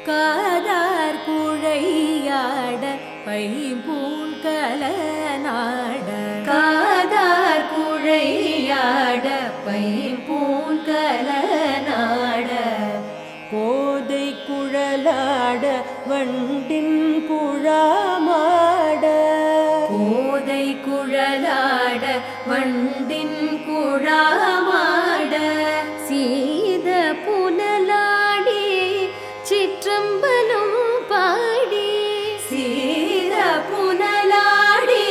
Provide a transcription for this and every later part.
காதார் குழையாட பைம்பூன் கலநாட காதார் குழையாட பைம்பூன் கலநாட கோதை குழலாட வண்டின் குழாமாட கோதை குழலாட வண்டின் குழாமாட சீத புனலாடி சிற்றம்பலம் பாடி சீத புனலாடி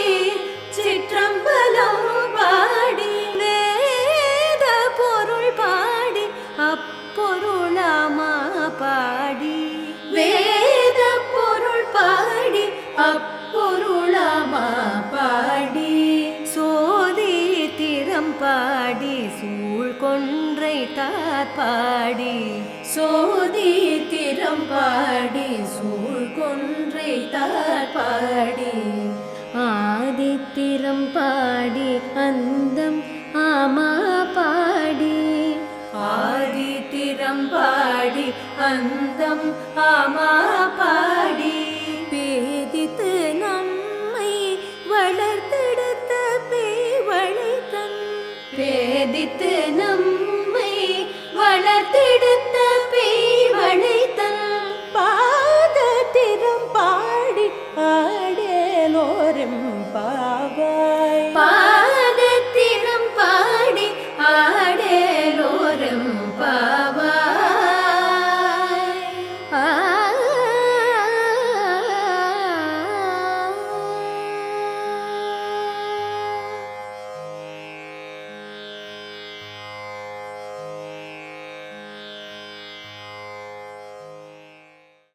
சிற்றம்பலம் பாடி வேத பொருள் பாடி அப்பொருளாமா பாடி வேத பொருள் பாடி அப்பொருளாமா பாடி சோதி திறம் பாடி சூழ் கொன்றை தார்பாடி சோதி திறம் பாடி சூழ் கொன்றை தார்பாடி ஆதித்திரம் பாடி அந்தம் ஆமா பாடி ஆதித்திரம் பாடி அந்தம் ஆமா